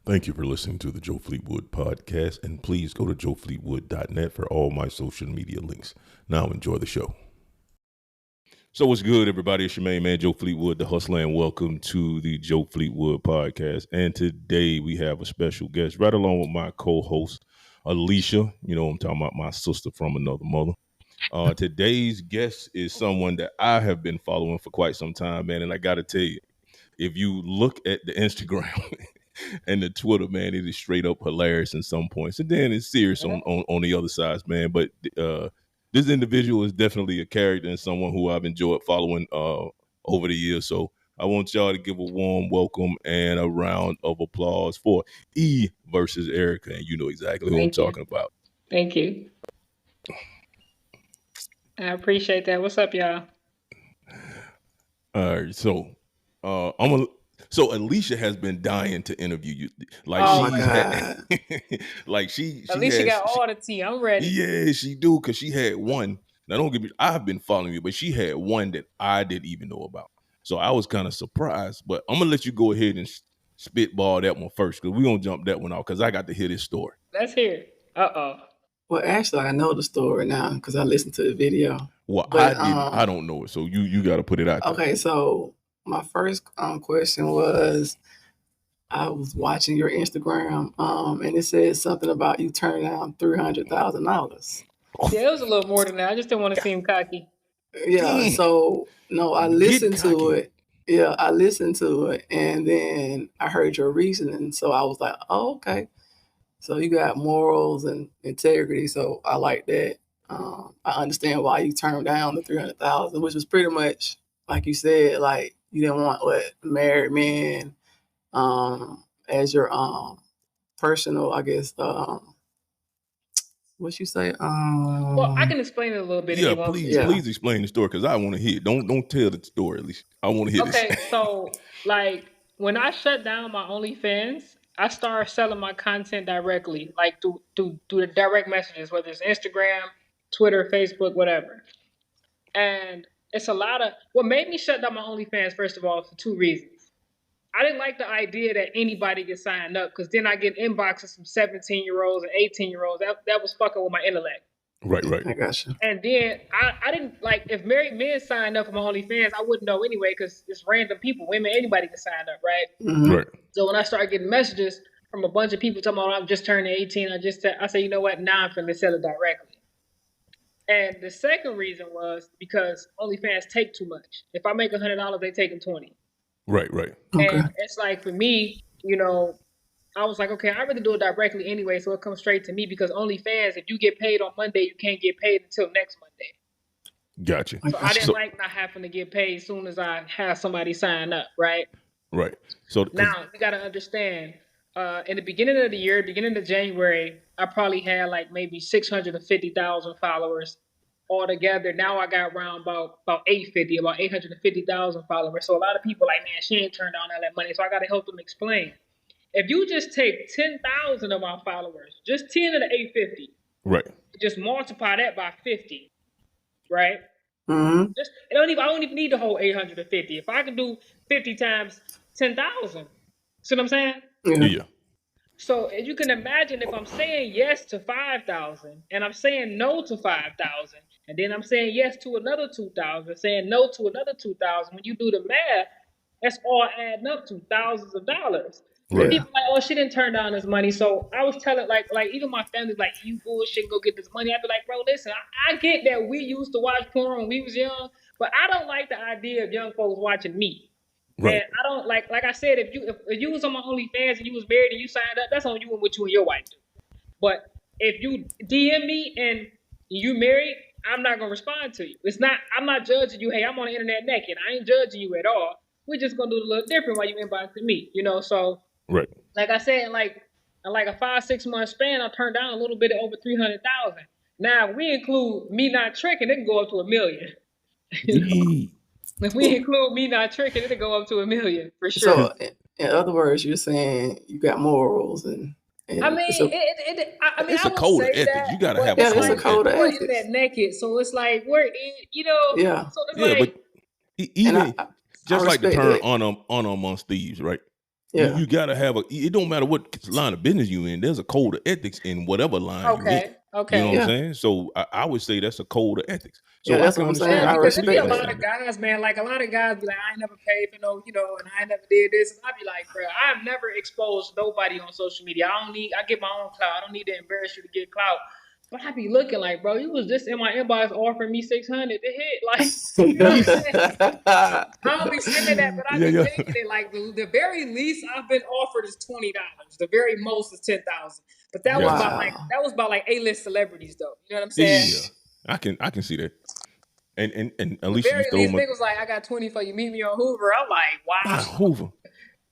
Thank you for listening to the Joe Fleetwood podcast, and please go to joefleetwood.net for all my social media links. Now enjoy the show. So what's good, everybody? It's your main man, Joe Fleetwood, the hustler, and welcome to the Joe Fleetwood podcast. And today we have a special guest right along with my co-host, Alicia. You know, I'm talking about my sister from another mother. Today's guest is someone that I have been following for quite some time, man. And I got to tell you, if you look at the Instagram and the Twitter, man, it is straight up hilarious in some points. And then it's serious on the other sides, man. But this individual is definitely a character and someone who I've enjoyed following over the years. So I want y'all to give a warm welcome and a round of applause for EvsEricka. And you know exactly who I'm talking about. Thank you. I appreciate that. What's up, y'all? All right, so So Alicia has been dying to interview you. Like Alicia got all the tea. I'm ready. Yeah, she do, because she had one. Now don't get me, I've been following you, but she had one that I didn't even know about. So I was kind of surprised. But I'm gonna let you go ahead and spitball that one first, because we're gonna jump that one out because I got to hear this story. Let's hear it. Well, actually, I know the story now because I listened to the video. Well, but, I don't know it, so you got to put it out there. Okay, so my first question was, I was watching your Instagram, and it said something about you turning down $300,000. Yeah, it was a little more than that. I just didn't want to seem cocky. Yeah, so no, I listened to it. Yeah, I listened to it, and then I heard your reasoning, so I was like, oh, okay. So you got morals and integrity, so I like that. I understand why you turned down the $300,000, which was pretty much like you said, like you didn't want married men as your personal, I guess. What you say? Well, I can explain it a little bit. Yeah, please explain the story, because I want to hear it. Don't tell the story, at least. I want to hear this. Okay, so like when I shut down my OnlyFans, I started selling my content directly, like through the direct messages, whether it's Instagram, Twitter, Facebook, whatever. And it's a lot of what made me shut down my OnlyFans, first of all, for two reasons. I didn't like the idea that anybody could sign up, because then I get inboxes from 17-year-olds and 18-year-olds. That was fucking with my intellect. Right. I gotcha. And then I didn't like, if married men signed up for my OnlyFans, I wouldn't know anyway, because it's random people, women, anybody can sign up, right? Mm-hmm. Right. So when I started getting messages from a bunch of people talking about I'm just turning 18, I said, you know what? Now I'm finna sell it directly. And the second reason was because OnlyFans take too much. If I make $100, they taking 20. Right. Okay. And it's like, for me, you know, I was like, okay, I'd rather do it directly anyway, so it comes straight to me, because OnlyFans, if you get paid on Monday, you can't get paid until next Monday. Gotcha. So I didn't like not having to get paid as soon as I have somebody sign up, right? Right. So now you got to understand, in the beginning of the year, beginning of January, I probably had like maybe 650,000 followers altogether. Now I got around about 850,000 followers. So a lot of people like, man, she ain't turned down all that money. So I got to help them explain. If you just take 10,000 of my followers, just 10 of the 850, right, just multiply that by 50, right? Mm-hmm. I don't even need the whole 850. If I can do 50 times 10,000, see what I'm saying? Yeah. So as you can imagine, if I'm saying yes to 5,000 and I'm saying no to 5,000, and then I'm saying yes to another 2,000, saying no to another 2,000, when you do the math, that's all adding up to thousands of dollars. Right. People like, oh, she didn't turn down this money. So I was telling, like even my family's like, you bullshit, go get this money. I'd be like, bro, listen, I get that we used to watch porn when we was young, but I don't like the idea of young folks watching me. Right. And I don't like I said, if you was on my OnlyFans and you was married and you signed up, that's on you and what you and your wife do. But if you DM me and you married, I'm not gonna respond to you. I'm not judging you. Hey, I'm on the internet naked. I ain't judging you at all. We're just gonna do it a little different while you inboxing me, you know. So right. Like I said, in like a 5-6 month span, I turned down a little bit over 300,000. Now if we include me not tricking, it can go up to $1 million. If we include me not tricking, it'll go up to $1 million for sure. So, in other words, you're saying you got morals, and I mean, it's a code of ethics. You gotta have a code of ethics. That naked, so it's like you know. Yeah. So it's but even just like the term honor amongst thieves, right? You gotta have it don't matter what line of business you in, there's a code of ethics in whatever line you in. Okay. You know what I'm saying? So I would say that's a code of ethics. So yeah, I that's can what I'm understand saying. I Because there be respect a lot that. of guys, man. Like a lot of guys be like, I ain't never paid for no, and I ain't never did this. And I be like, bro, I've never exposed nobody on social media. I get my own clout. I don't need to embarrass you to get clout. But I be looking like, bro, you was just in my inbox offering me 600 to hit. Like, you know what I'm saying? I don't be saying that, but I be thinking it. Like the very least I've been offered is $20. The very most is 10,000. But that was about like A-list celebrities, though. You know what I'm saying? Yeah, I can see that. And at The least you very stole least my niggas like, I got 20 for you. Meet me on Hoover. I'm like, wow. Hoover.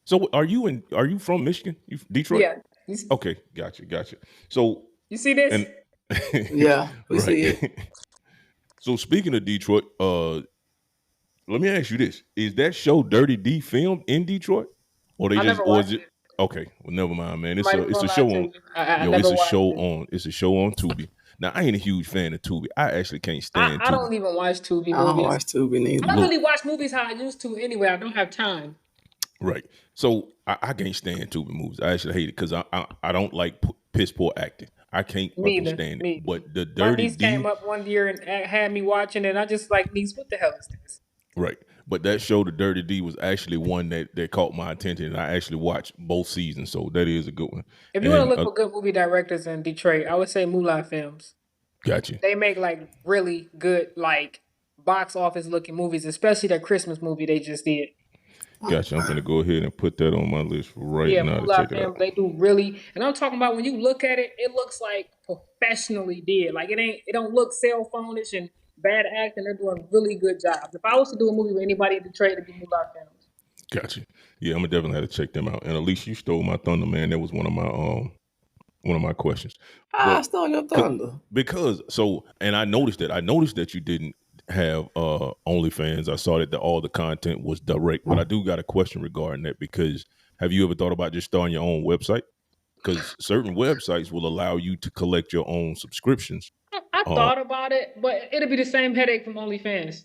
So are you from Michigan? You Detroit? Yeah. Okay, gotcha. So You see this? and Yeah, we see it. So speaking of Detroit, let me ask you this: is that show Dirty D filmed in Detroit, or I never watched it. Okay? Well, never mind, man. It's Might a show on. it's a show on Tubi. Now I ain't a huge fan of Tubi. I actually can't stand Tubi. I don't even watch Tubi movies. I don't watch Tubi neither. I don't really watch movies how I used to anyway. I don't have time. Right. So I can't stand Tubi movies. I actually hate it because I don't like piss poor acting. I can't fucking stand it. But the Dirty my niece came up one year and had me watching it, and I just like, niece, what the hell is this? Right. But that show, The Dirty D, was actually one that caught my attention, and I actually watched both seasons, so that is a good one. If you want to look for good movie directors in Detroit, I would say Moolah Films. Gotcha. They make like really good, like box office looking movies, especially that Christmas movie they just did. Gotcha. I'm going to go ahead and put that on my list right now to check it out. They do really, and I'm talking about when you look at it, it looks like professionally did. Like it don't look cell phone-ish and bad acting. They're doing really good jobs. If I was to do a movie with anybody in Detroit, it'd be Moolah Films. Gotcha. Yeah, I'm gonna definitely have to check them out. And at least you stole my thunder, man. That was one of my questions. I stole your thunder. And I noticed that you didn't have OnlyFans. I saw that all the content was direct, but I do got a question regarding that, because have you ever thought about just starting your own website? Because certain websites will allow you to collect your own subscriptions. I thought about it, but it'll be the same headache from OnlyFans.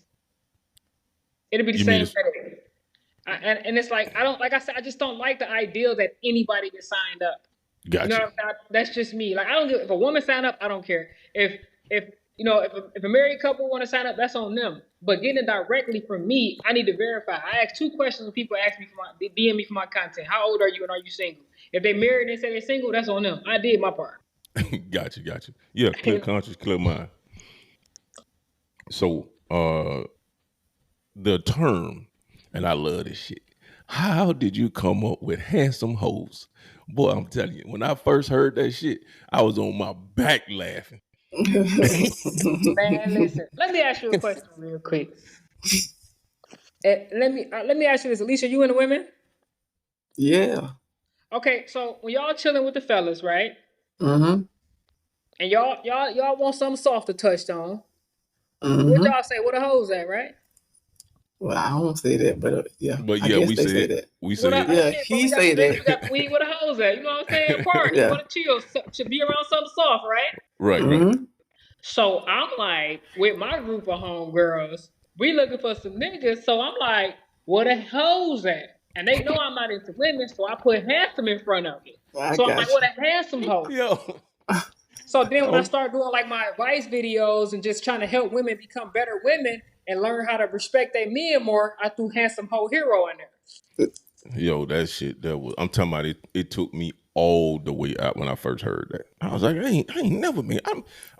It'll be the same headache. And it's like, I just don't like the idea that anybody gets signed up. Gotcha. You know what I'm saying? That's just me. Like, if a woman sign up, I don't care. If a married couple want to sign up, that's on them. But getting it directly from me, I need to verify. I ask 2 questions when people ask me DM me for my content. How old are you and are you single? If they married and they say they're single, that's on them. I did my part. Gotcha. Yeah, clear conscience, clear mind. So the term, and I love this shit. How did you come up with handsome hoes? Boy, I'm telling you, when I first heard that shit, I was on my back laughing. Man, listen. Let me ask you a question real quick. Let me ask you this, Alicia. You into women? Yeah. Okay, so when y'all chilling with the fellas, right? Mm-hmm. And y'all want something soft to touch on. Mm-hmm. What y'all say? Where the hoes at, right? Well, I don't say that, but yeah. But yeah, we say that. We say it. Yeah, he say that. We got weed with the hoes at. You know what I'm saying? Party. You want to chill. Should be around something soft, right? Right, Mm-hmm. right. So I'm like, with my group of homegirls, we looking for some niggas. So I'm like, where the hoes at? And they know I'm not into women, so I put handsome in front of it. So I'm like, what a handsome hoe. Yo. So then when I start doing like my advice videos and just trying to help women become better women and learn how to respect their men more, I threw Handsome Hoe Hero in there. Yo, that shit, I'm talking about it. It took me all the way out when I first heard that. I was like, I ain't never been.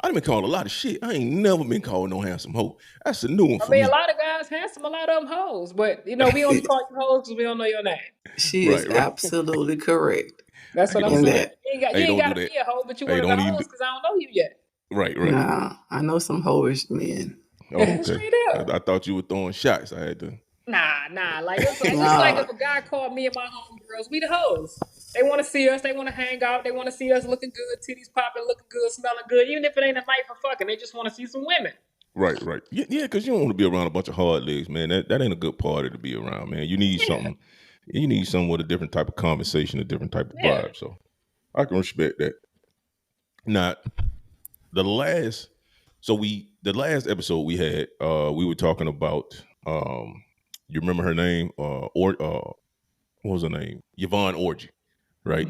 I've been called a lot of shit. I ain't never been called no handsome hoe. That's a new one for me. A lot of guys handsome, a lot of them hoes, but we only call you hoes because we don't know your name. She is absolutely correct. That's what I'm saying. You ain't got to be a hoe, but you one of the hoes because I don't know you yet. Right. Nah, I know some hoish men. Oh, okay. I thought you were throwing shots. I had to. Nah. Like it's like if a guy called me and my homegirls, we the hoes. They want to see us. They want to hang out. They want to see us looking good, titties popping, looking good, smelling good. Even if it ain't a night for fucking, they just want to see some women. Right. Yeah, because you don't want to be around a bunch of hard legs, man. That ain't a good party to be around, man. You need something. You need something with a different type of conversation, a different type of vibe. So I can respect that. Now, the last episode we had, we were talking about. You remember her name? what was her name? Yvonne Orji, right?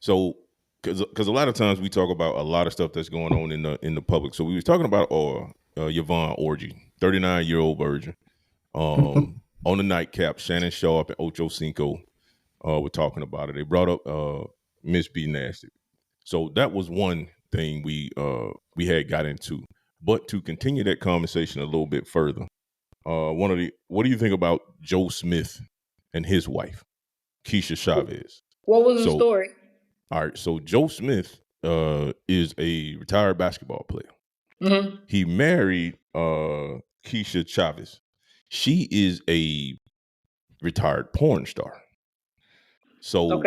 So, because a lot of times we talk about a lot of stuff that's going on in the public. So we was talking about Yvonne Orji, 39-year-old virgin. On the nightcap, Shannon Sharp and Ocho Cinco were talking about it. They brought up Miss B Nasty. So that was one thing we had got into. But to continue that conversation a little bit further, what do you think about Joe Smith and his wife, Keisha Chavez? What was the story? All right, so Joe Smith is a retired basketball player. Mm-hmm. He married Keisha Chavez. She is a retired porn star. So,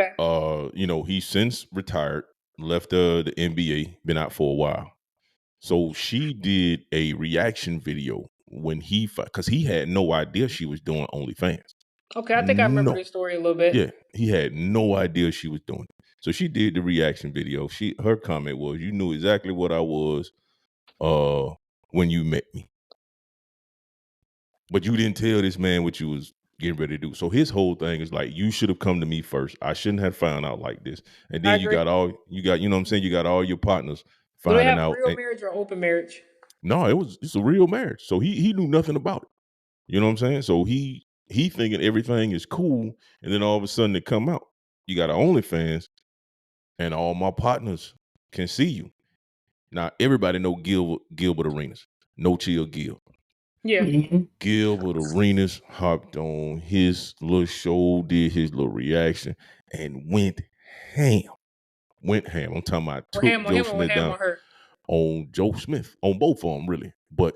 he's since retired, left the NBA, been out for a while. So she did a reaction video when because he had no idea she was doing OnlyFans. Okay, I think I remember this story a little bit. Yeah, he had no idea she was doing it. So she did the reaction video. Her comment was, "You knew exactly what I was when you met me. But you didn't tell this man what you was getting ready to do." So his whole thing is like, you should have come to me first. I shouldn't have found out like this. And then you got, you know what I'm saying? You got all your partners finding out. Do they have real marriage or open marriage? No, it's a real marriage. So he knew nothing about it. You know what I'm saying? So he thinking everything is cool, and then all of a sudden it come out. You got an OnlyFans, and all my partners can see you. Now everybody know Gilbert Arenas. No Chill Gil. Yeah. Mm-hmm. Gilbert Arenas hopped on his little show, did his little reaction, and went ham. I'm talking about took Joe Smith down on Joe Smith, on both of them, really. But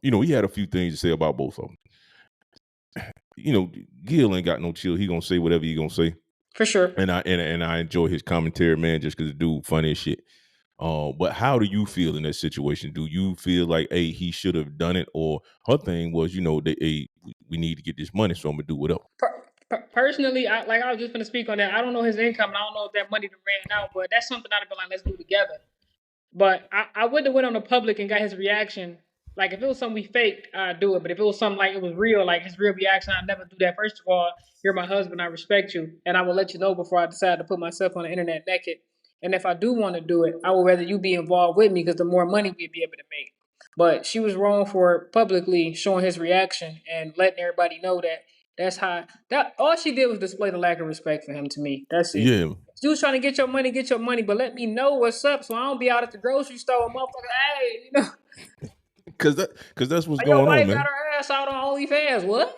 he had a few things to say about both of them. Gil ain't got no chill. He gonna say whatever he gonna say. For sure. And I enjoy his commentary, man, just because the dude funny as shit. But how do you feel in that situation? Do you feel like, hey, he should have done it? Or her thing was, we need to get this money, so I'm gonna do whatever. Personally, I was just gonna speak on that. I don't know his income, and I don't know if that money ran out, but that's something I'd have been like, let's do together. But I wouldn't have went on the public and got his reaction. Like, if it was something we faked, I'd do it. But if it was something like it was real, like his real reaction, I'd never do that. First of all, you're my husband. I respect you. And I will let you know before I decide to put myself on the internet naked. And if I do want to do it, I would rather you be involved with me, because the more money we'd be able to make. But she was wrong for publicly showing his reaction and letting everybody know that all she did was display the lack of respect for him to me. That's it. Yeah. You was trying to get your money, but let me know what's up so I don't be out at the grocery store, motherfucker. Hey, Cause that's what's going on, man. Your wife got her ass out on OnlyFans. What?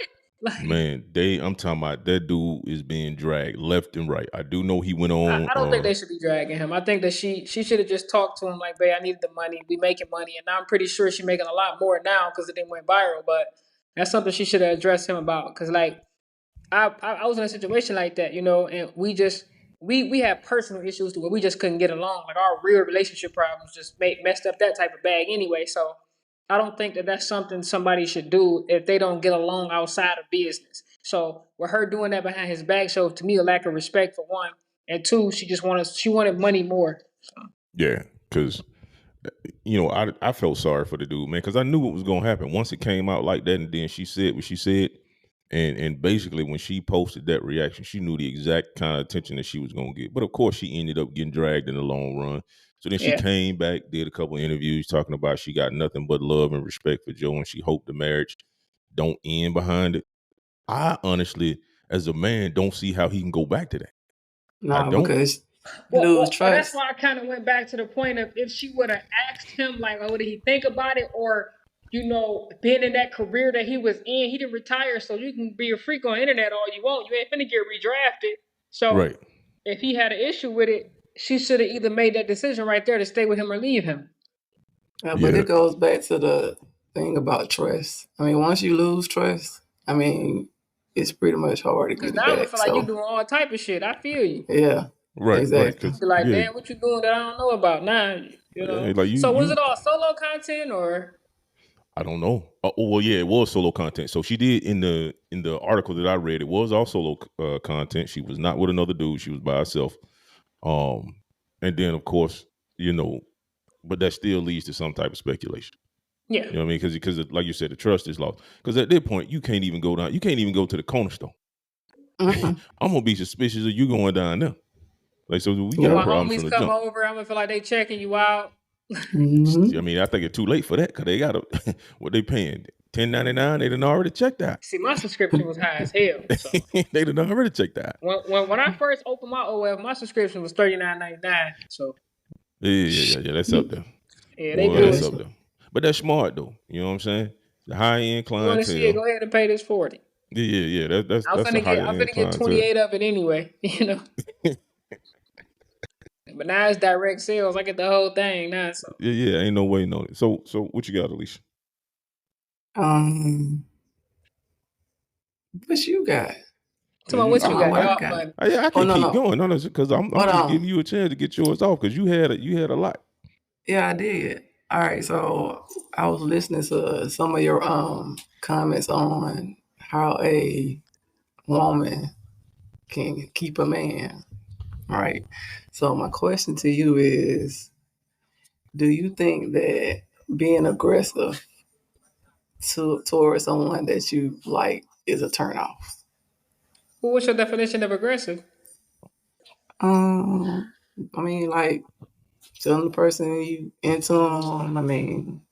Man, I'm talking about that dude is being dragged left and right. I do know he went on. I don't think they should be dragging him. I think that she should have just talked to him like, babe, I needed the money. We making money. And I'm pretty sure she's making a lot more now because it didn't went viral. But that's something she should have addressed him about. Because, like, I was in a situation like that, and we had personal issues to where we just couldn't get along. Like, our real relationship problems just messed up that type of bag anyway. So I don't think that that's something somebody should do if they don't get along outside of business. So with her doing that behind his back showed to me a lack of respect, for one, and two, she wanted money more. So. Yeah, because I felt sorry for the dude, man, because I knew what was gonna happen once it came out like that, and then she said what she said. And basically, when she posted that reaction, she knew the exact kind of attention that she was going to get. But, of course, she ended up getting dragged in the long run. So then she came back, did a couple of interviews talking about she got nothing but love and respect for Joe, and she hoped the marriage don't end behind it. I honestly, as a man, don't see how he can go back to that. I don't. Because lose trust. That's why I kind of went back to the point of, if she would have asked him, like, what did he think about it? Or being in that career that he was in, he didn't retire, so you can be a freak on the internet all you want. You ain't finna get redrafted. So if he had an issue with it, she should have either made that decision right there to stay with him or leave him. But it goes back to the thing about trust. I mean, once you lose trust, it's pretty much hard to get it back. Because now I feel like you're doing all type of shit. I feel you. Yeah. Right. Exactly. You're like, damn, what you doing that I don't know about now? So was it all solo content or? I don't know. Well, yeah, it was solo content. So she did in the article that I read, it was all solo content. She was not with another dude. She was by herself. And then, of course, but that still leads to some type of speculation. Yeah. You know what I mean? Because like you said, the trust is lost. Because at that point, you can't even go down. You can't even go to the corner store. Mm-mm. I'm gonna be suspicious of you going down there. Like, so we Yeah. got My problems homies from the come jump. over, I'm gonna feel like they checking you out. Mhm. I mean, I think it's too late for that because they got what they paying $10.99. They done already checked out. See, my subscription was high as hell. So They done already checked out. when I first opened my OF, my subscription was $39.99. So Yeah. That's up there. yeah, they Boy, Yeah, that's bullshit. up there. But that's smart though. You know what I'm saying? The high end You want to see it? clientele. Go ahead and pay this 40. Yeah. I'm That's a higher end finna get clientele. 28 of it anyway. You know. But now it's direct sales. I get the whole thing now. So Yeah. Ain't no way no. So what you got, Alicia? what you got? tell me what Talking you about got. what I Y'all got. funny. Yeah, I Oh can keep no. going. No, because I'm Hold just on. giving you a chance to get yours off because you had a lot. Yeah, I did. All right, so I was listening to some of your comments on how a woman can keep a man. All right. So my question to you is, do you think that being aggressive towards someone that you like is a turnoff? Well, what's your definition of aggressive? I mean, like telling the person you into them. I mean,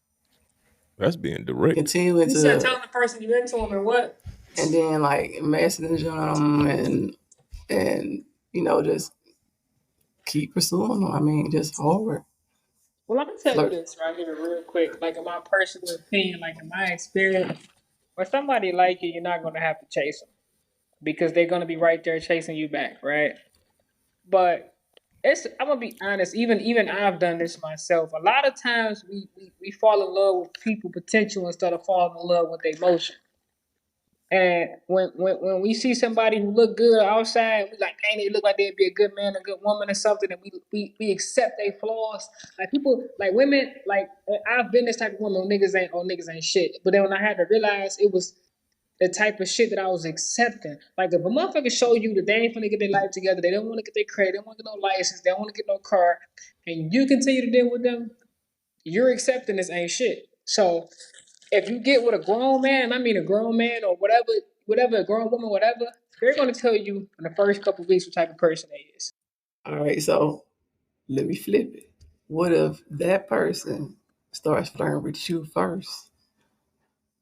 That's being direct. continuing You said to, telling the person you into them and what? and then like messaging them and just keep pursuing them. I mean, just hard Well, I'm gonna tell you flirt. this right here, real quick. Like in my personal opinion, like in my experience, when somebody like you, you're not gonna have to chase them because they're gonna be right there chasing you back, right? But I'm gonna be honest. Even I've done this myself. A lot of times we fall in love with people potential instead of falling in love with their emotion. And when we see somebody who look good outside, we like, dang, they look like they'd be a good man, a good woman, or something, and we accept their flaws. Like people, like women, like I've been this type of woman. Niggas ain't shit. But then when I had to realize it was the type of shit that I was accepting. Like if a motherfucker show you that they ain't finna get their life together, they don't want to get their credit, they don't want to get no license, they don't want to get no car, and you continue to deal with them, you're accepting this ain't shit. So if you get with a grown man, I mean a grown man or whatever, a grown woman, whatever, they're gonna tell you in the first couple of weeks what type of person they is. All right, so let me flip it. What if that person starts flirting with you first?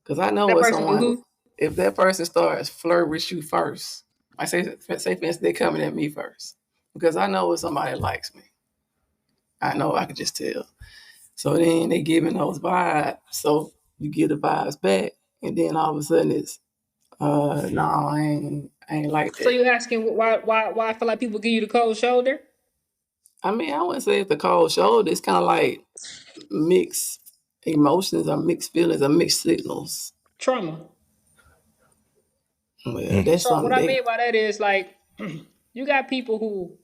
Because I know That what person do someone. who? If that person starts flirting with you first, I say for instance they coming at me first, because I know when somebody likes me. I know I can just tell. So then they giving those vibes. So you get the vibes back, and then all of a sudden it's no, I ain't like So that. you asking why I feel like people give you the cold shoulder? I mean, I wouldn't say it's the cold shoulder. It's kind of like mixed emotions or mixed feelings or mixed signals. Trauma. Well, that's So what something I they. mean by that is like you got people who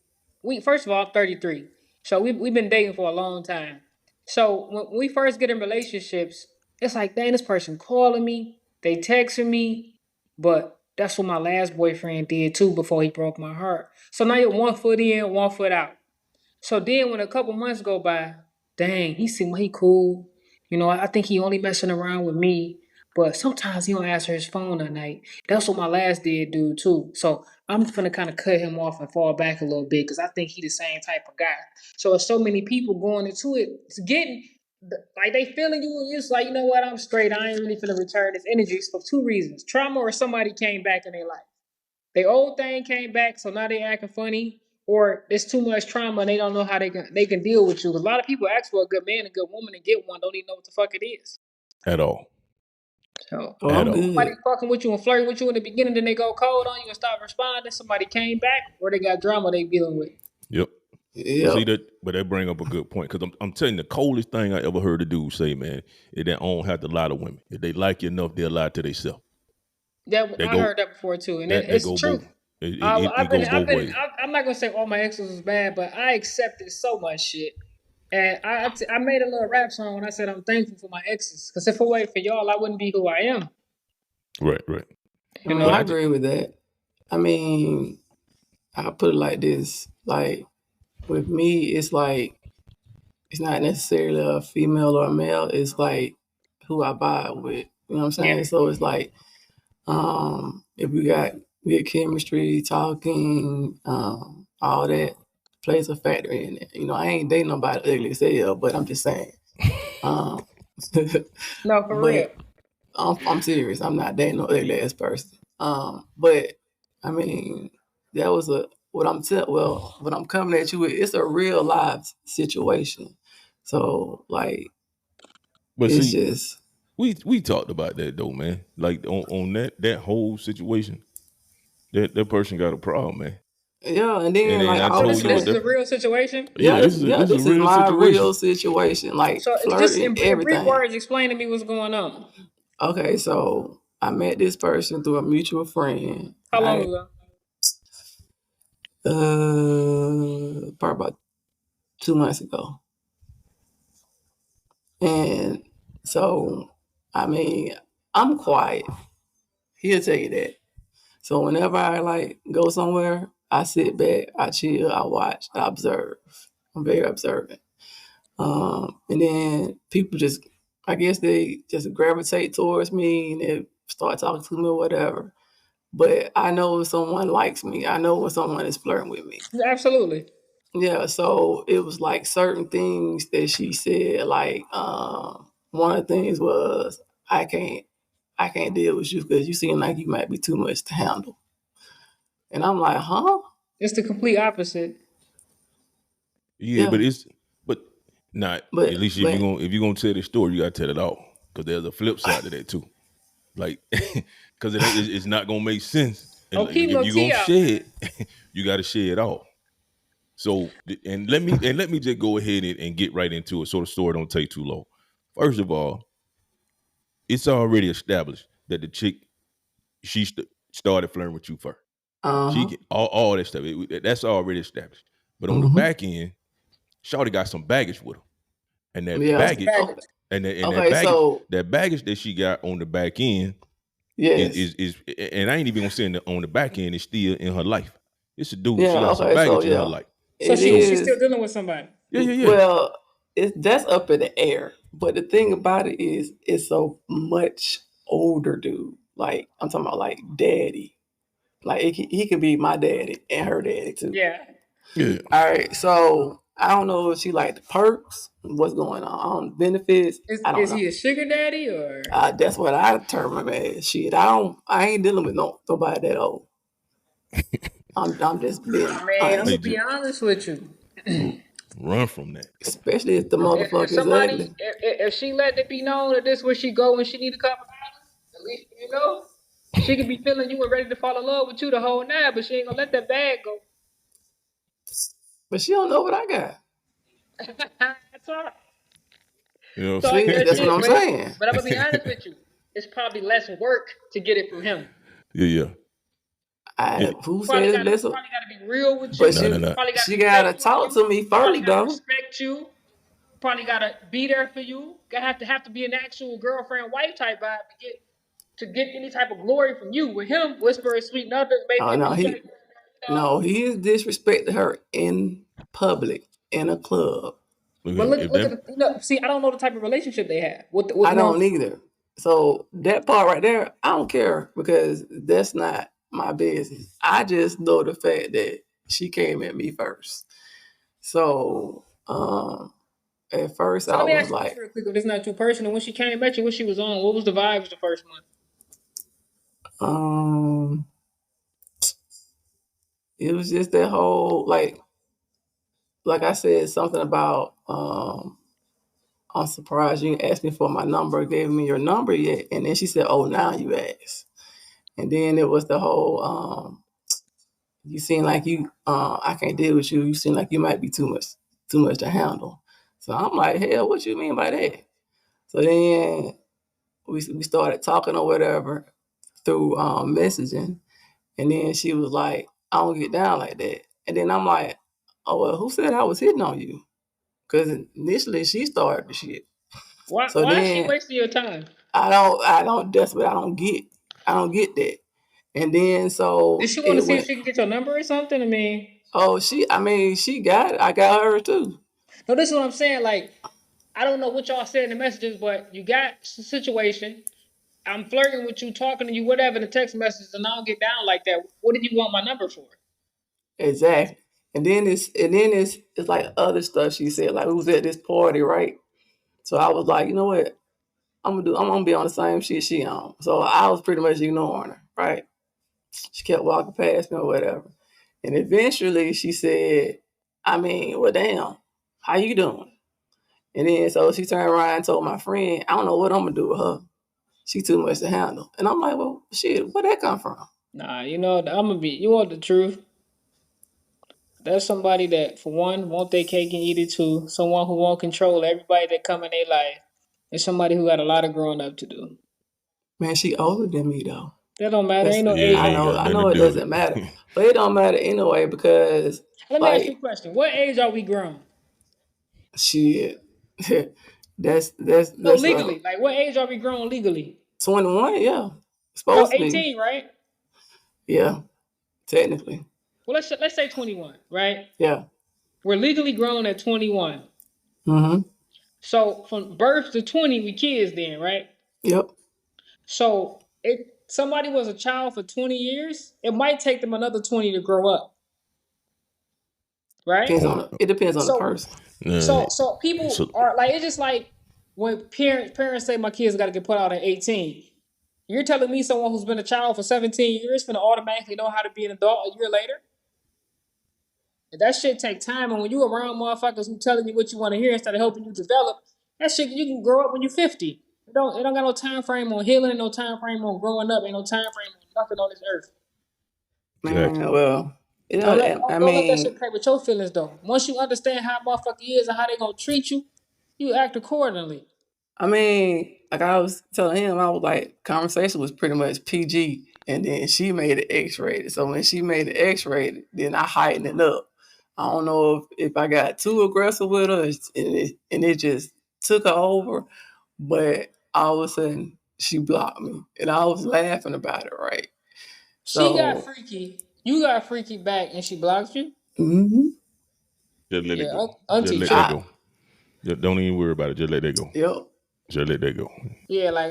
we first of all I'm 33. So we've been dating for a long time. So when we first get in relationships, it's like, dang, this person calling me, they texting me, but that's what my last boyfriend did too before he broke my heart. So now you're 1 foot in, 1 foot out. So then when a couple months go by, dang, he cool. You know, I think he only messing around with me. But sometimes he don't answer his phone at night. That's what my last did do too. So I'm just gonna kind of cut him off and fall back a little bit because I think he the same type of guy. So there's so many people going into it, it's getting like they feeling you and you're just like, you know what, I'm straight. I ain't really finna return this energy for two reasons: trauma or somebody came back in their life. The old thing came back, so now they acting funny, or there's too much trauma and they don't know how they can deal with you. A lot of people ask for a good man, a good woman, and get one, don't even know what the fuck it is. At all. So Oh, At I'm all. somebody good. fucking with you and flirting with you in the beginning, then they go cold on you and stop responding. Somebody came back, or they got drama they dealing with. Yep. But see Yep. but that bring up a good point because I'm telling you the coldest thing I ever heard a dude say, man, is they don't have to lie to women. If they like you enough, they'll lie to themselves. That They I go heard that before too, and that it's go true. both. It goes both ways. I'm not gonna say all my exes was bad, but I accepted so much shit. And I made a little rap song when I said I'm thankful for my exes, because if it weren't for y'all, I wouldn't be who I am. Right. You But I know, agree with that. I mean, I put it like this: like with me, it's like it's not necessarily a female or a male. It's like who I vibe with. You know what I'm yeah. saying? So it's like if we got good chemistry, talking, all that plays a factor in it. You know, I ain't dating nobody ugly as hell, but I'm just saying. Um, No, for real. but I'm serious. I'm not dating no ugly ass person. But I mean, that was what I'm coming at you with. It's a real life situation. So like, But it's see, just we talked about that though, man. Like on that whole situation, that person got a problem, man. yeah. And And then then like I I So was told this you this what is saying, a real situation. yeah, this is a this is real my situation. real situation. Like So it's just flirting, in brief everything. words, explain to me what's going on. Okay, so I met this person through a mutual friend. How long Right, ago? probably about 2 months ago. And so, I mean, I'm quiet. He'll tell you that. So whenever I like go somewhere, I sit back, I chill, I watch, I observe. I'm very observant. And then people just, I guess they just gravitate towards me and they start talking to me or whatever. But I know if someone likes me. I know when someone is flirting with me. Absolutely. Yeah, so it was like certain things that she said. Like one of the things was, I can't, I can't deal with you because you seem like you might be too much to handle. And I'm like, huh? It's the complete opposite. Yeah, Yeah, but not but at least but if you're gonna tell the story, you gotta tell it all. Because there's a flip side to that too. Like, because it's not gonna make sense. And Oh, like, keep if no you're gonna tea out, share man. it, you gotta share it all. So let me just go ahead and get right into it, so the story don't take too long. First of all, it's already established that the chick started flirting with you first. uh She huh. can all that stuff. That's already established. But on the Hmm. back end, Shawty got some baggage with her, and that Yeah. What's the baggage, Okay. baggage? and Okay. So that baggage that she got on the back end yes. is and I ain't even gonna say on the back end is still in her life. It's a dude. She Yeah. got some Okay. So baggage in her yeah, life. So it she's is. still dealing with somebody. Yeah, yeah, yeah. Well, that's up in the air. But the thing about it is, it's a much older dude. Like I'm talking about, like daddy. Like he could be my daddy and her daddy too. Yeah. Yeah. All right, so I don't know if she like the perks, what's going on, benefits. Is I don't is know. he a sugar daddy or? That's what I term him as. Shit, I ain't dealing with nobody that old. I'm just being I mean, I'm honest, Hey, gonna be honest with you. run from that. especially if the If motherfucker is somebody, ugly. if she let it be known that this where she go when she need a couple dollars, at least you know, she could be feeling you and ready to fall in love with you the whole night, but she ain't gonna let that bag go. But she don't know what I got. That's all. You know what I'm Talk See, your that's what saying? I'm shit, saying. but I'm gonna be honest with you. It's probably less work to get it from him. Yeah, yeah. Yeah. Who says He listen? probably gotta be real with But you. No, no, she no. Probably gotta she be gotta faithful to talk you. to me Probably first gotta though. respect you. Probably gotta be there for you. Gotta have to be an actual girlfriend wife type vibe to get any type of glory from you. With him, whispering sweet nothings, Oh maybe no, he he no, he is disrespecting her in public in a club. Look But here. look at see, I don't know the type of relationship they have with I the one. don't either. So that part right there, I don't care because that's not my business. I just know the fact that she came at me first. So at first So I let me was ask you this like, real quick, if it's not too personal. When she came at you, what she was on, what was the vibes the first month? um, it was just that whole like I said, something about I'm surprised you didn't ask me for my number, gave me your number yet. And then she said, oh, now you asked. And then it was the whole you seem like you I can't deal with you. You seem like you might be too much to handle. So I'm like, hell, what you mean by that? So then we started talking or whatever through messaging, and then she was like, I don't get down like that. And then I'm like, oh well, who said I was hitting on you? Because initially she started the shit. Why So why is she then wasting your time? that's what I don't get. I don't get that. And then Did so she want to it see if went, she could get your number or something? I mean, oh, I mean, she got it. I got her too. no, this is what I'm saying. Like, I don't know what y'all said in the messages, but you got a situation. I'm flirting with you, talking to you, whatever, the text message, and I don't get down like that. What did you want my number for? Exactly. And then it's like other stuff she said. Like we was at this party, right? So I was like, you know what? I'm gonna be on the same shit she on. So I was pretty much ignoring her, right? She kept walking past me or whatever. And eventually she said, I mean, well damn, how you doing? And then so she turned around and told my friend, I don't know what I'm gonna do with her. She too much to handle. And I'm like, well, shit, where'd that come from? Nah, you know, I'm gonna be. You want the truth? That's somebody that, for one, want their cake and eat it too. Someone who won't control everybody that come in their life. And somebody who got a lot of growing up to do. Man, she older than me though. That don't matter. That's Ain't no Yeah, it age. I ain't know got I nothing to know it do with doesn't matter. it. But it don't matter anyway because Let me ask you a like question. What age are we grown? shit. that's No, legally. Like, what age are we grown legally? 21, yeah. So Supposed to be. 18, right? Yeah, technically. Well, let's say 21, right? Yeah. We're legally grown at 21. Mm-hmm. So from birth to 20, we kids then, right? Yep. So if somebody was a child for 20 years, it might take them another 20 to grow up, right? It depends on the So person. so people So are like, it's just like when parents say my kids got to get put out at 18. You're telling me someone who's been a child for 17 years gonna automatically know how to be an adult a year later? That shit take time, and when you around motherfuckers who telling you what you want to hear instead of helping you develop, that shit you can grow up when you're 50. It don't got no time frame on healing, no time frame on growing up, ain't no time frame on nothing on this earth. exactly. Man, well, you know, Don't let I don't let that mean, shit play with your feelings though. Once you understand how a motherfucker is and how they gonna treat you, you act accordingly. like I was telling him, I was like, conversation was pretty much PG, and then she made it X-rated. So when she made it X-rated, then I heightened it up. I don't know if I got too aggressive with her and it just took her over, but all of a sudden she blocked me, and I was laughing about it, right? She got So, freaky, you got freaky back, and she blocked you. mm-hmm. Just let it Yeah, go. Just auntie let that tripping. go. Don't even worry about it. Just let that go. Yep. Just let that go. Yeah, like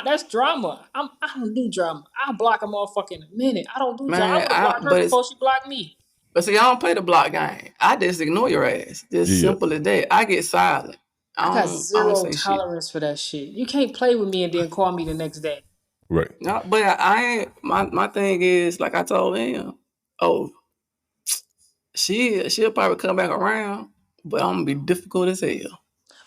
that's drama. I don't do drama. I'll block a motherfucker in a minute. I don't do drama. I Man, would have blocked her but before she blocked me. see, I don't play the block game. I just ignore your ass. Just Yeah, simple as that. I get silent. I got I don't zero say shit. tolerance for that shit. You can't play with me and then call me the next day. right. No, but I ain't. My thing is like I told him. Oh, she'll probably come back around, but I'm gonna be difficult as hell.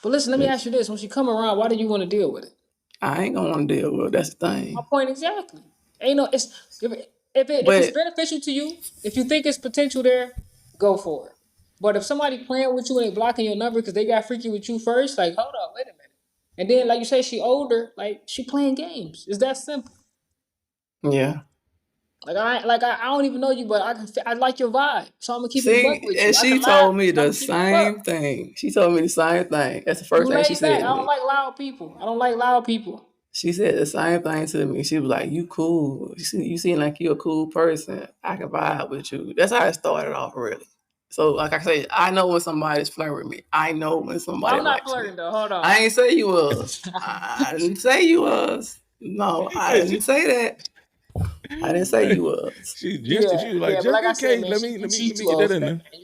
But listen, let me ask you this: when she come around, why do you want to deal with it? I ain't gonna want to deal with it. That's the My thing. point exactly. Ain't no. It's if it's But beneficial to you, if you think it's potential there, go for it. But if somebody playing with you and they blocking your number because they got freaky with you first, like hold up, wait a minute. And then like you say, she older, like she playing games. It's that simple. yeah. I don't even know you, but I like your vibe, so I'm gonna keep it a buck See, with and you. I she can lie, told me but I'm the gonna keep it a buck. same thing. She told me the same thing. That's the You first thing she laid back. said I to don't me. like loud people. I don't like loud people. She said the same thing to me. She was like, "You cool. You seem like you're a cool person. I can vibe with you." That's how it started off, really. So, like I said, I know when somebody's flirting with me. I know when somebody I'm not likes me. flirting though. Hold on. I ain't say you was. I didn't say you was. No, He I said didn't say that. I didn't say you was. Yeah, She was like, yeah, but just like I in said, case, man, let she's me too get that old for in that, there. man.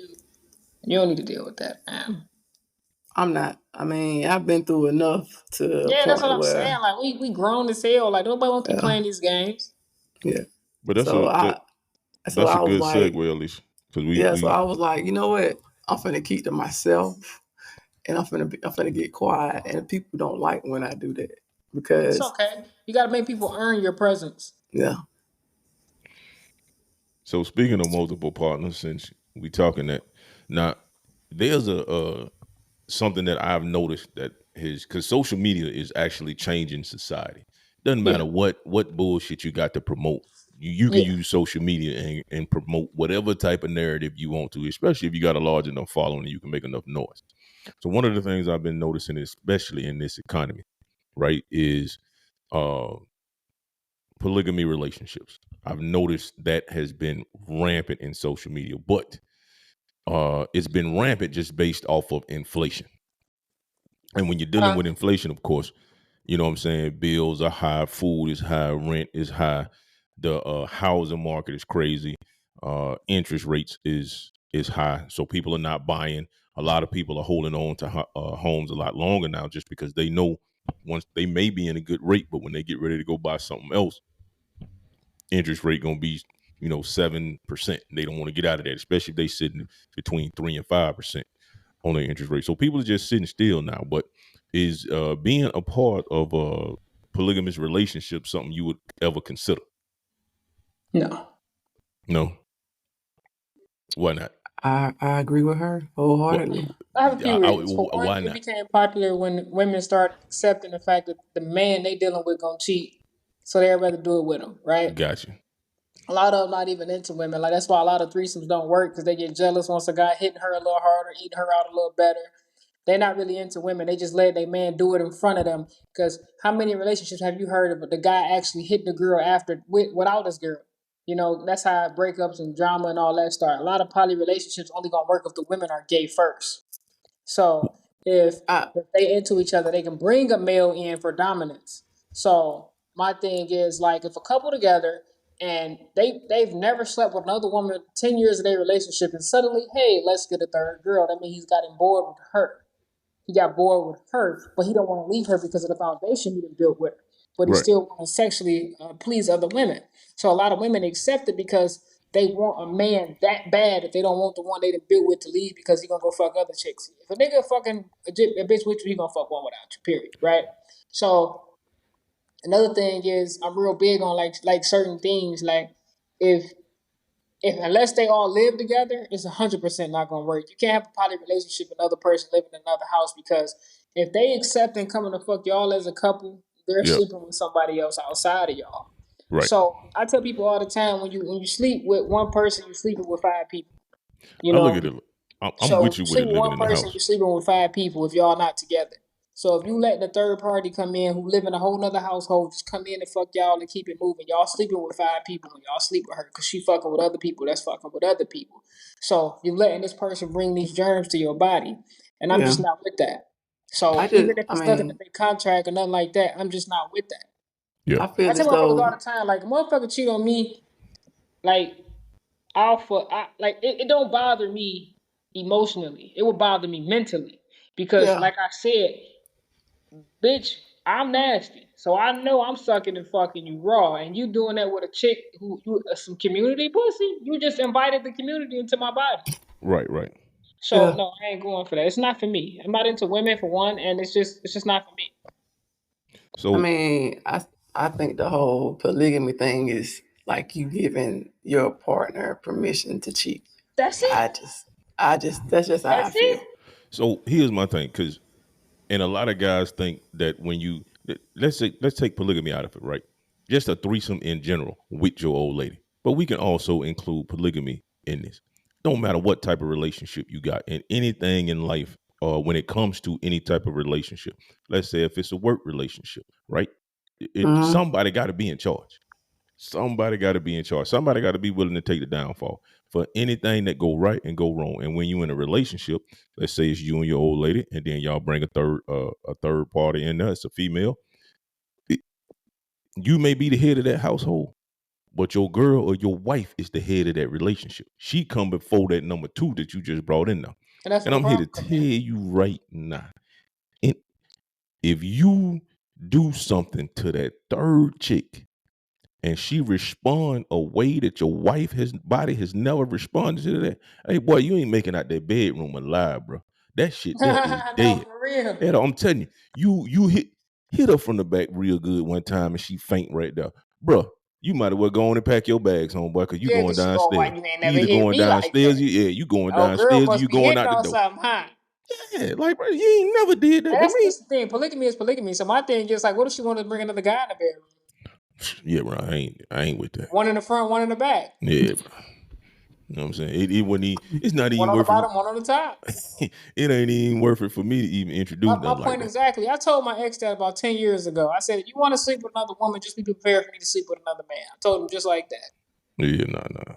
You don't need to deal with that, man. I'm not. I mean, I've been through enough to a Yeah, that's what point I'm saying. where, Like we grown as hell. Like nobody want to keep yeah, playing these games. yeah. But So so that's a I was good like, segue, at least, because yeah. So we I was like, you know what? I'm finna keep to myself, and I'm finna get quiet. And people don't like when I do that It's because, okay. You got to make people earn your presence. yeah, So speaking of multiple partners, since we talking that now, there's a something that I've noticed that his because social media is actually changing society. Doesn't yeah, matter what bullshit you got to promote. You can Yeah. use social media and promote whatever type of narrative you want to, especially if you got a large enough following and you can make enough noise. So one of the things I've been noticing, especially in this economy, right, is uh polygamy relationships. I've noticed that has been rampant in social media, but it's been rampant just based off of inflation. And when you're dealing Uh, with inflation, of course, You know what I'm saying? Bills are high, food is high, rent is high, the housing market is crazy, interest rates is high, so people are not buying. A lot of people are holding on to homes a lot longer now, just because they know once they may be in a good rate, but when they get ready to go buy something else, interest rate gonna be 7%. They don't want to get out of that, especially if they sitting between 3 and 5% on their interest rate. So people are just sitting still now. But is being a part of a polygamous relationship something you would ever consider? No. No. Why not? I agree with her wholeheartedly. I have a few reasons. For one, Why it not? became popular when women started accepting the fact that the man they dealing with gonna cheat, so they'd rather do it with him, right? Gotcha. A lot of them not even into women. Like that's why a lot of threesomes don't work because they get jealous once a guy hitting her a little harder, eating her out a little better. They're not really into women. They just let their man do it in front of them. Because how many relationships have you heard of the guy actually hitting the girl after without his girl? You know, that's how breakups and drama and all that start. A lot of poly relationships only gonna work if the women are gay first. So I if they into each other, they can bring a male in for dominance. So my thing is like if a couple together and they've never slept with another woman 10 years of their relationship and suddenly, hey, let's get a third girl. That means he's gotten bored with her. He got bored with her, but he don't want to leave her because of the foundation he done built with her. But he Right. still want to sexually please other women. So a lot of women accept it because they want a man that bad if they don't want the one they done built with to leave because he gonna go fuck other chicks. If a nigga fucking a bitch with you, he gonna fuck one without you. Period. Right. So another thing is I'm real big on like certain things like if unless they all live together, it's 100% not gonna work. You can't have a poly relationship with another person living in another house because if they accept and coming to fuck y'all as a couple, they're Yep. sleeping with somebody else outside of y'all. Right. So I tell people all the time when you sleep with one person, you're sleeping with five people. You I look know, at it. I'm so with you you with sleep it with living one in the person, house. you're sleeping with five people if y'all not together. So if you let the third party come in who live in a whole nother household, just come in and fuck y'all and keep it moving. Y'all sleeping with five people when y'all sleep with her because she fucking with other people. That's fucking with other people. So you're letting this person bring these germs to your body, and I'm Yeah. just not with that. So I even just if I it's stuck in the mean big contract or nothing like that, I'm just not with that. Yeah. I I feel tell as motherfuckers all though the time, like a motherfucker cheat on me, like it don't bother me emotionally. It would bother me mentally because, yeah. like I said, bitch, I'm nasty, so I know I'm sucking and fucking you raw, and you doing that with a chick who you some community pussy. You just invited the community into my body. Right. Right. So Yeah. no, I ain't going for that. It's not for me. I'm not into women for one, and it's just not for me. I So mean, I think the whole polygamy thing is like you giving your partner permission to cheat. That's it. I just that's just how I That's it. feel. so here's my thing, because and a lot of guys think that when you let's take polygamy out of it, right? Just a threesome in general with your old lady, but we can also include polygamy in this. Don't matter what type of relationship you got in anything in life, or when it comes to any type of relationship. Let's say if it's a work relationship, right? Hmm. Somebody got to be in charge. Somebody got to be in charge. Somebody got to be willing to take the downfall for anything that go right and go wrong. And when you in a relationship, let's say it's you and your old lady, and then y'all bring a third party in there, it's a female. it- you may be the head of that household, but your girl or your wife is the head of that relationship. She come before that number two that you just brought in now. And that's where And the I'm here to problem tell come in. you right now, and if you do something to that third chick and she respond a way that your wife has body has never responded to that, hey boy, you ain't making out that bedroom alive, bro. That shit there is No, dead. for real. Yeah, I'm telling you, you hit her from the back real good one time and she faint right there, bro. You might as well go on and pack your bags home, boy, because you Yeah, going cause she going, why downstairs. you ain't You never either hit going me like downstairs, that? you going Oh, girl downstairs, or must you be going hitting out the on door. something, huh? Yeah, like bro, you ain't never did that And to that's me. just the thing. Polygamy is polygamy. So my thing is like, what if she wanted to bring another guy in the bedroom? Yeah, bro, I ain't with that. One in the front, one in the back. Yeah, bro. You know what I'm saying? It wouldn't it's not One even on the worth it. bottom, one on the top. It ain't even worth it for me to even introduce My nothing like point that. exactly. I told my ex that about 10 years ago. I said, if you want to sleep with another woman, just be prepared for me to sleep with another man. I told him just like that. Yeah, no.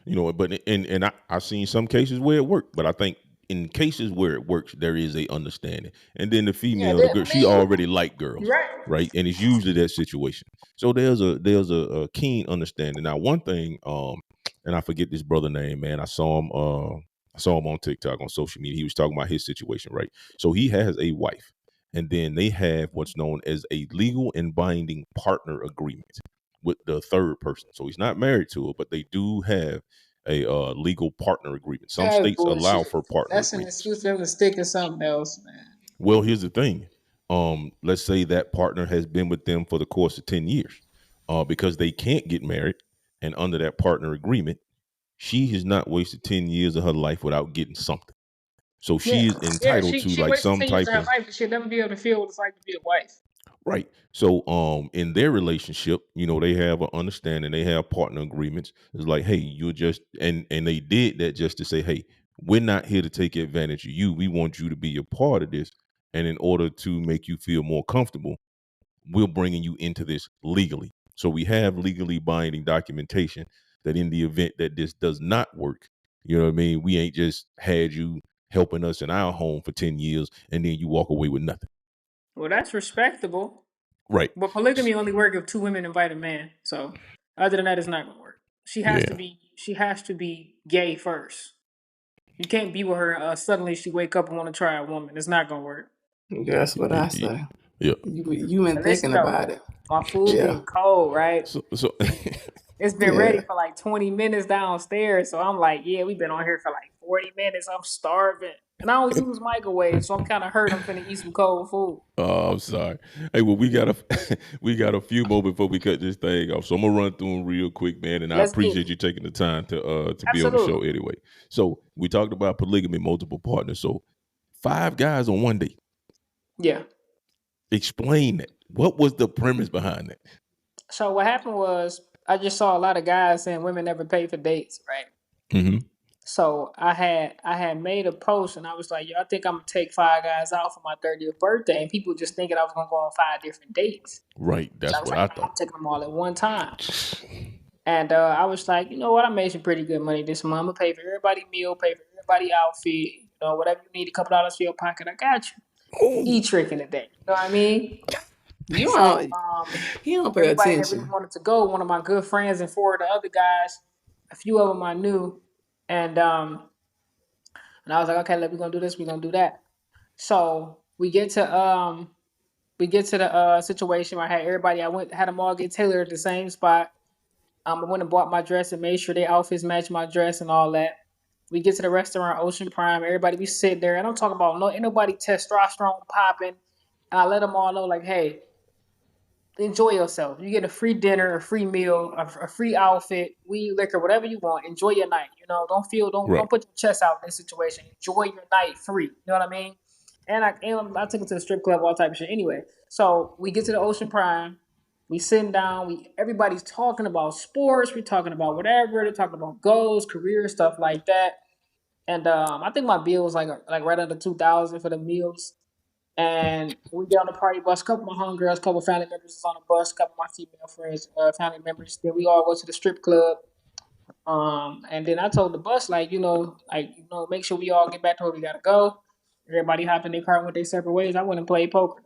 You know, but and I seen some cases where it worked, but I think in cases where it works, there is a understanding. And then the Yeah, female, the that, girl, I she mean, already like girls, right. right? And it's usually that situation. So there's a keen understanding. Now, one thing, and I forget this brother name, man. I saw him on TikTok on social media. He was talking about his situation, right? So he has a wife, and then they have what's known as a legal and binding partner agreement with the third person. So he's not married to her, but they do have a legal partner agreement. Some That's states allow bullshit. for partner That's an agreements. excuse for them to stick in something else, man. Well, here's the thing. Let's say that partner has been with them for the course of 10 years, because they can't get married, and under that partner agreement, she has not wasted 10 years of her life without getting something. So Yeah, she is yeah. entitled She to she like wasted some 10 years type of her of life, but she'll never be able to feel what it's like to be a wife. right. So in their relationship, they have an understanding, they have partner agreements. It's like, hey, you're just and they did that just to say, hey, we're not here to take advantage of you. We want you to be a part of this. And in order to make you feel more comfortable, we're bringing you into this legally. So we have legally binding documentation that in the event that this does not work, you know what I mean? We ain't just had you helping us in our home for 10 years and then you walk away with nothing. Well, that's respectable. Right. But polygamy only works if two women invite a man. So other than that, it's not gonna work. Yeah. She has to be gay first. You can't be with her. Suddenly she wake up and want to try a woman. It's not gonna work. That's what I say. Yeah. You been And listen thinking though, about it. my food Yeah. getting cold, right? So It's been ready Yeah. for like 20 minutes downstairs. So I'm like, yeah, we've been on here for like 40 minutes. I'm starving. And I don't use microwave, so I'm kind of hurt. I'm finna eat some cold food. oh, I'm sorry. Hey, well, we got a we got a few more before we cut this thing off. So I'm gonna run through them real quick, man. And I Let's get appreciate it. you taking the time to be on the show Absolutely. anyway. So we talked about polygamy, multiple partners. So 5 guys on one date. Yeah. Explain that. What was the premise behind that? So what happened was I just saw a lot of guys saying women never pay for dates, right? Mm-hmm. So I had made a post and I was like, yo, I think I'm gonna take 5 guys out for my 30th birthday, and people just thinking I was gonna go on 5 different dates. Right. So I That's was what like, I no, I'm thought. taking them all at one time. And I was like, you know what? I made some pretty good money this month. I'm gonna pay for everybody meal, pay for everybody outfit, whatever you need, a couple dollars for your pocket, I got you. Oh, E-trick in the day. You know what I mean? You So don't he don't pay everybody that really attention. wanted to go, one of my good friends and 4 of the other guys, a few of them I knew, and I was like, okay, we're gonna do this, we're gonna do that. So we get to the situation where I had everybody. Had them all get tailored at the same spot. I went and bought my dress and made sure their outfits match my dress and all that. We get to the restaurant, Ocean Prime. Everybody, we sit there, and I'm talking about no, ain't nobody testosterone popping. And I let them all know, like, hey, enjoy yourself. You get a free dinner, a free meal, a free outfit, weed, liquor, whatever you want. Enjoy your night. right. Don't put your chest out in this situation. Enjoy your night free. You know what I mean? And I took it to the strip club, all type of shit. Anyway, so we get to the Ocean Prime. We sitting down. Everybody's talking about sports. We're talking about whatever. They're talking about goals, career stuff like that. And I think my bill was like right under 2,000 for the meals. And we get on the party bus. A couple of my homegirls, a couple of family members is on the bus. A couple of my female friends, family members. Then we all go to the strip club. And then I told the bus, make sure we all get back to where we gotta go. Everybody hopped in their car and went their separate ways. I went and played poker.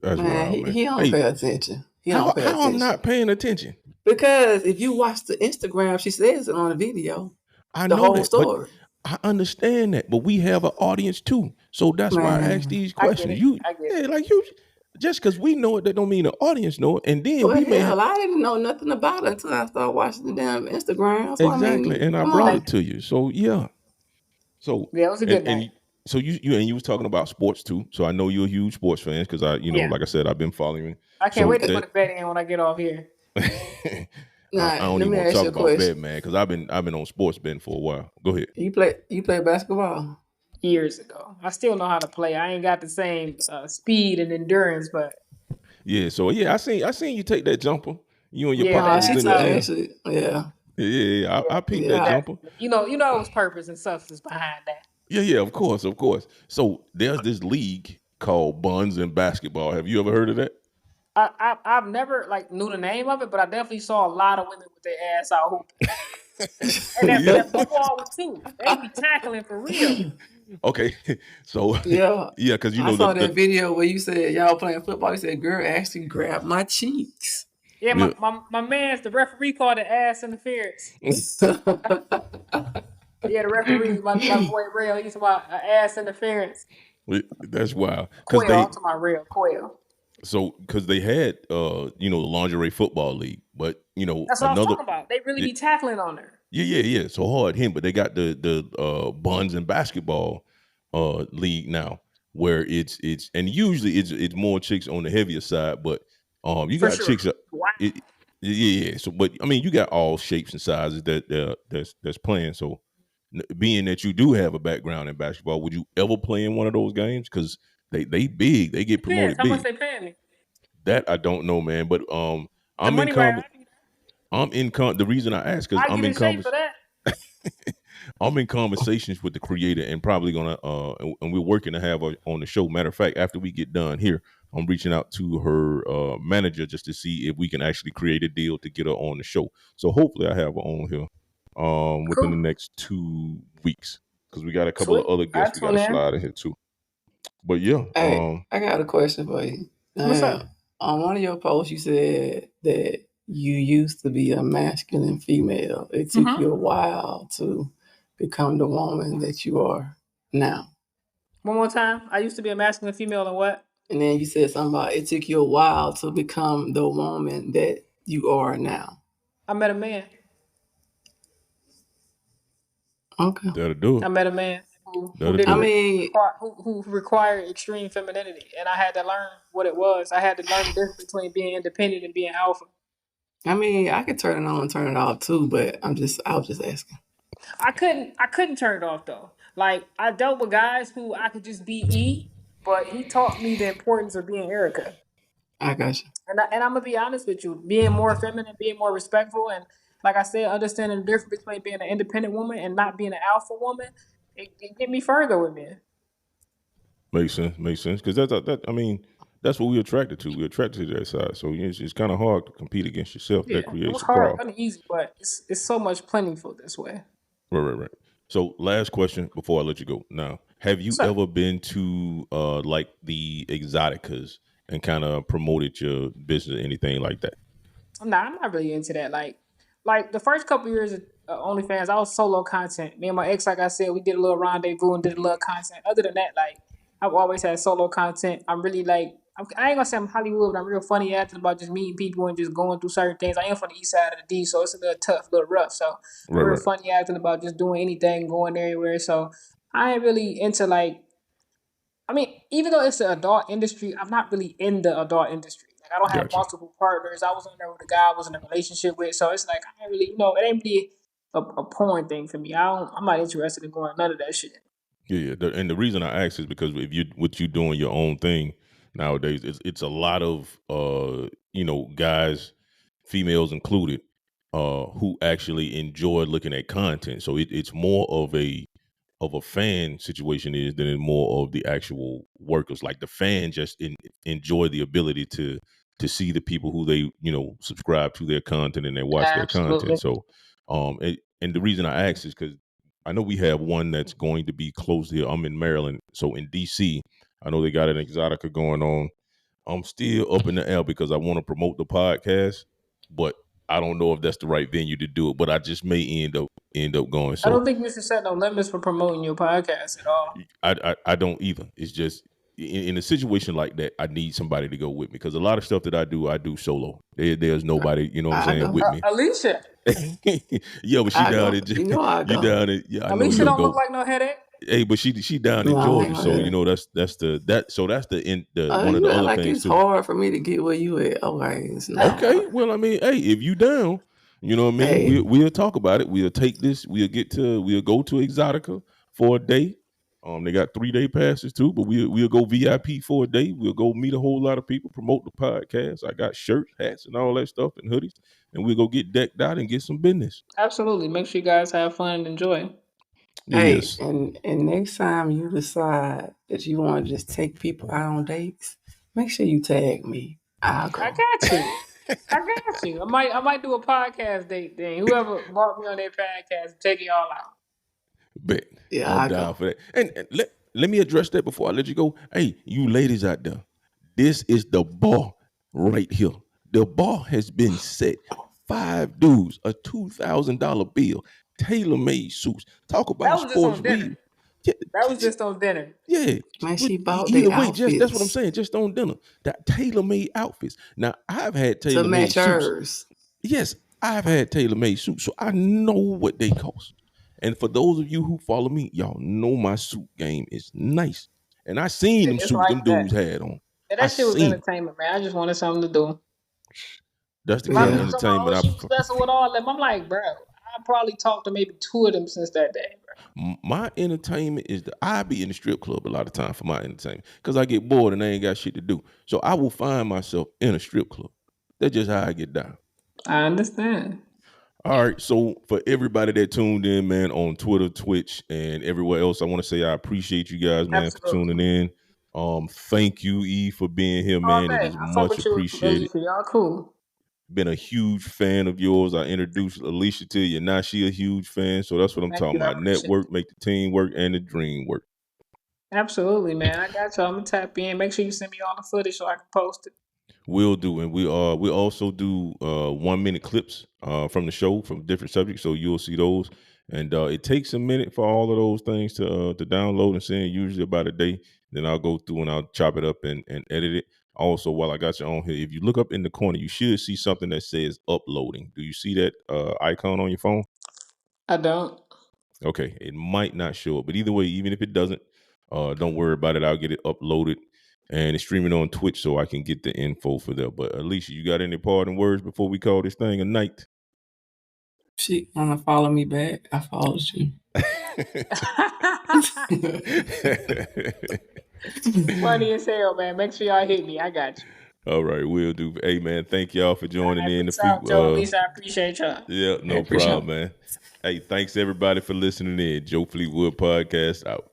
That's Man, wild, he, man. he don't Hey, pay attention. He how don't pay how I'm attention. not paying attention? Because if you watch the Instagram, she says it on the video, I the know whole that, but story. I understand that. But we have an audience too, so that's why I ask Man. these I get questions. it. You, I get yeah, it. like you, just because we know it, that don't mean the audience know it. And then Well, we may have hell, I didn't know nothing about it until I started watching the damn Instagram. So, I exactly, mean, and I come brought on. it to you. So yeah, so Yeah, it was a and good and night. so you was talking about sports too. So I know you're a huge sports fan because Yeah. like I said, I've been following. I can't So wait to put a bet in when I get off here. I Now, don't let even me want to ask talk you a about bet, question. man, because I've been on sports betting for a while. Go ahead. You play basketball? Years ago. I still know how to play. I ain't got the same speed and endurance, but Yeah, so yeah, I seen you take that jumper. You and your yeah, No, partner she was man. in the took gym. actually, yeah. Yeah, Yeah, I peeped that Yeah. jumper. definitely. It was purpose and substance behind that. Yeah, of course, of course. So there's this league called Buns in basketball. Have you ever heard of that? I've never knew the name of it, but I definitely saw a lot of women with their ass out hooping. And that football too. They be tackling for real. Okay, so Yeah. yeah, because I saw that video where you said y'all playing football. You said, girl actually grabbed my cheeks. Yeah, yeah. my man's the referee called it ass interference. Yeah, the referee, my boy Rail, he's about ass interference. That's wild. Because Quail, I'm talking about Rail, Quail. So because they had the lingerie football league, but That's what I was talking about. They really be tackling on her. Yeah. So hard him, but they got the buns and basketball league now, where it's and usually it's more chicks on the heavier side, but you For got sure. chicks. Wow. Yeah. So, but I mean, you got all shapes and sizes that's playing. So, being that you do have a background in basketball, would you ever play in one of those games? Because they big, they get Depends promoted how much big. they paying me. That I don't know, man. But The I'm in money right. the reason I ask because I get in shape for that. I'm in conversations with the creator and probably gonna and we're working to have her on the show. Matter of fact, after we get done here, I'm reaching out to her manager just to see if we can actually create a deal to get her on the show. So hopefully I have her on here within the next 2 weeks because we got a couple of other guests we got to slide in here too. But yeah, hey, I got a question for you. What's up? On one of your posts, you said that you used to be a masculine female. It took you a while to become the woman that you are now. One more time. I used to be a masculine female and what? And then you said something about it took you a while to become the woman that you are now. I met a man. Okay. That'll do it. I met a man who required extreme femininity, and I had to learn what it was. I had to learn the difference between being independent and being alpha. I mean, I could turn it on and turn it off too, but I was just asking. I couldn't turn it off though. Like I dealt with guys who I could just be E, but he taught me the importance of being Ericka. I got you. And I'm gonna be honest with you, being more feminine, being more respectful, and like I said, understanding the difference between being an independent woman and not being an alpha woman, it get me further with men. Makes sense. Because I mean, that's what we're attracted to. We're attracted to that side. So it's kind of hard to compete against yourself. Yeah, That creates it was a hard problem. and easy, but it's so much plentiful this way. Right. So last question before I let you go. Now, have you ever been to like the Exoticas and kind of promoted your business or anything like that? Nah, I'm not really into that. Like the first couple years of OnlyFans, I was solo content. Me and my ex, like I said, we did a little rendezvous and did a little content. Other than that, like I've always had solo content. I'm really like I ain't gonna say I'm Hollywood, but I'm real funny acting about just meeting people and just going through certain things. I am from the east side of the D, so it's a little tough, a little rough. So I'm real funny acting about just doing anything, going everywhere. So I ain't really into like. I mean, even though it's an adult industry, I'm not really in the adult industry. Like I don't have multiple partners. I was on there with a guy I was in a relationship with, so it's like I ain't really, it ain't really a porn thing for me. I'm not interested in going none of that shit. Yeah. And the reason I ask is because with you doing your own thing nowadays, it's a lot of guys, females included, who actually enjoy looking at content. So it's more of a fan situation than in more of the actual workers. Like the fan just enjoy the ability to see the people who they subscribe to their content and they watch their content. So and the reason I ask is because I know we have one that's going to be closed here. I'm in Maryland, so in DC, I know they got an Exotica going on. I'm still up in the air because I want to promote the podcast, but I don't know if that's the right venue to do it. But I just may end up going. So I don't think you should set no limits for promoting your podcast at all. I don't either. It's just in a situation like that, I need somebody to go with me because a lot of stuff that I do solo. There's nobody, you know what I'm saying, with me. Alicia. Yeah, but she down it. You down it. Yeah, I know Alicia don't look like no headache. Hey, but she down in Georgia, so that's the end. One of the other like things it's hard for me to get where you at. Okay, it's not. Okay, well, I mean, hey, if you down, you know what I mean. Hey. We'll talk about it. We'll take this. We'll go to Exotica for a day. They got 3-day passes too, but we'll go VIP for a day. We'll go meet a whole lot of people, promote the podcast. I got shirts, hats, and all that stuff, and hoodies, and we'll go get decked out and get some business. Absolutely, make sure you guys have fun and enjoy. Yes. Hey, and next time you decide that you want to just take people out on dates, make sure you tag me. I'll go. I got you. I got you. I might do a podcast date thing. Whoever brought me on their podcast, take y'all out. Bet. Yeah, I'm I down go. for that. And let me address that before I let you go. Hey, you ladies out there, this is the bar right here. The bar has been set. 5 dudes, a $2,000 bill, tailor-made suits. Talk That about was just sports on dinner. weed. Yeah, That was just on dinner. yeah. Man, But she bought their either way, just that's what I'm outfits saying. Just on dinner, that tailor-made outfits. Now I've had to tailor-made match suits. hers. Yes, I've had tailor-made suits, so I know what they cost. And for those of you who follow me, y'all know my suit game is nice. And I seen them It's suits them like that. dudes had on. Yeah, I that shit was seen 'em. entertainment, man. I just wanted something to do. That's the My kind of Yeah. people talking about, oh, entertainment I she was prefer. messing with all them. I'm like, bro, I probably talked to maybe 2 of them since that day, bro. My entertainment is I be in the strip club a lot of time for my entertainment because I get bored and I ain't got shit to do. So I will find myself in a strip club. That's just how I get down. I understand. All right. So for everybody that tuned in, man, on Twitter, Twitch, and everywhere else, I want to say I appreciate you guys, man, for tuning Absolutely. in. Thank you, E, for being here, Oh, man. It man, is I fuck much with you, appreciated. Alicia. Y'all cool. Been a huge fan of yours. I introduced Alicia to you. Now she a huge fan. So that's what I'm Thank talking you. I about. appreciate Network, it. make the team work and the dream work. Absolutely, man. I got you. I'm gonna tap in. Make sure you send me all the footage so I can post it. Will do, and we also do 1 minute clips from the show from different subjects, so you'll see those. And it takes a minute for all of those things to download and send. Usually about a day. Then I'll go through and I'll chop it up and edit it. Also, while I got you on here, if you look up in the corner, you should see something that says uploading. Do you see that icon on your phone? I don't. Okay, it might not show up, but either way, even if it doesn't, don't worry about it. I'll get it uploaded and it's streaming on Twitch so I can get the info for that. But Alicia, you got any parting words before we call this thing a night? She wanna follow me back. I followed you. Funny as hell, man. Make sure y'all hit me. I got you. All right, we'll do. Hey man, thank y'all for All joining right, in. peace out, Joe. Lisa, I appreciate y'all. Yeah, I no appreciate problem, man. Hey, thanks everybody for listening in. Joe Fleetwood Podcast out.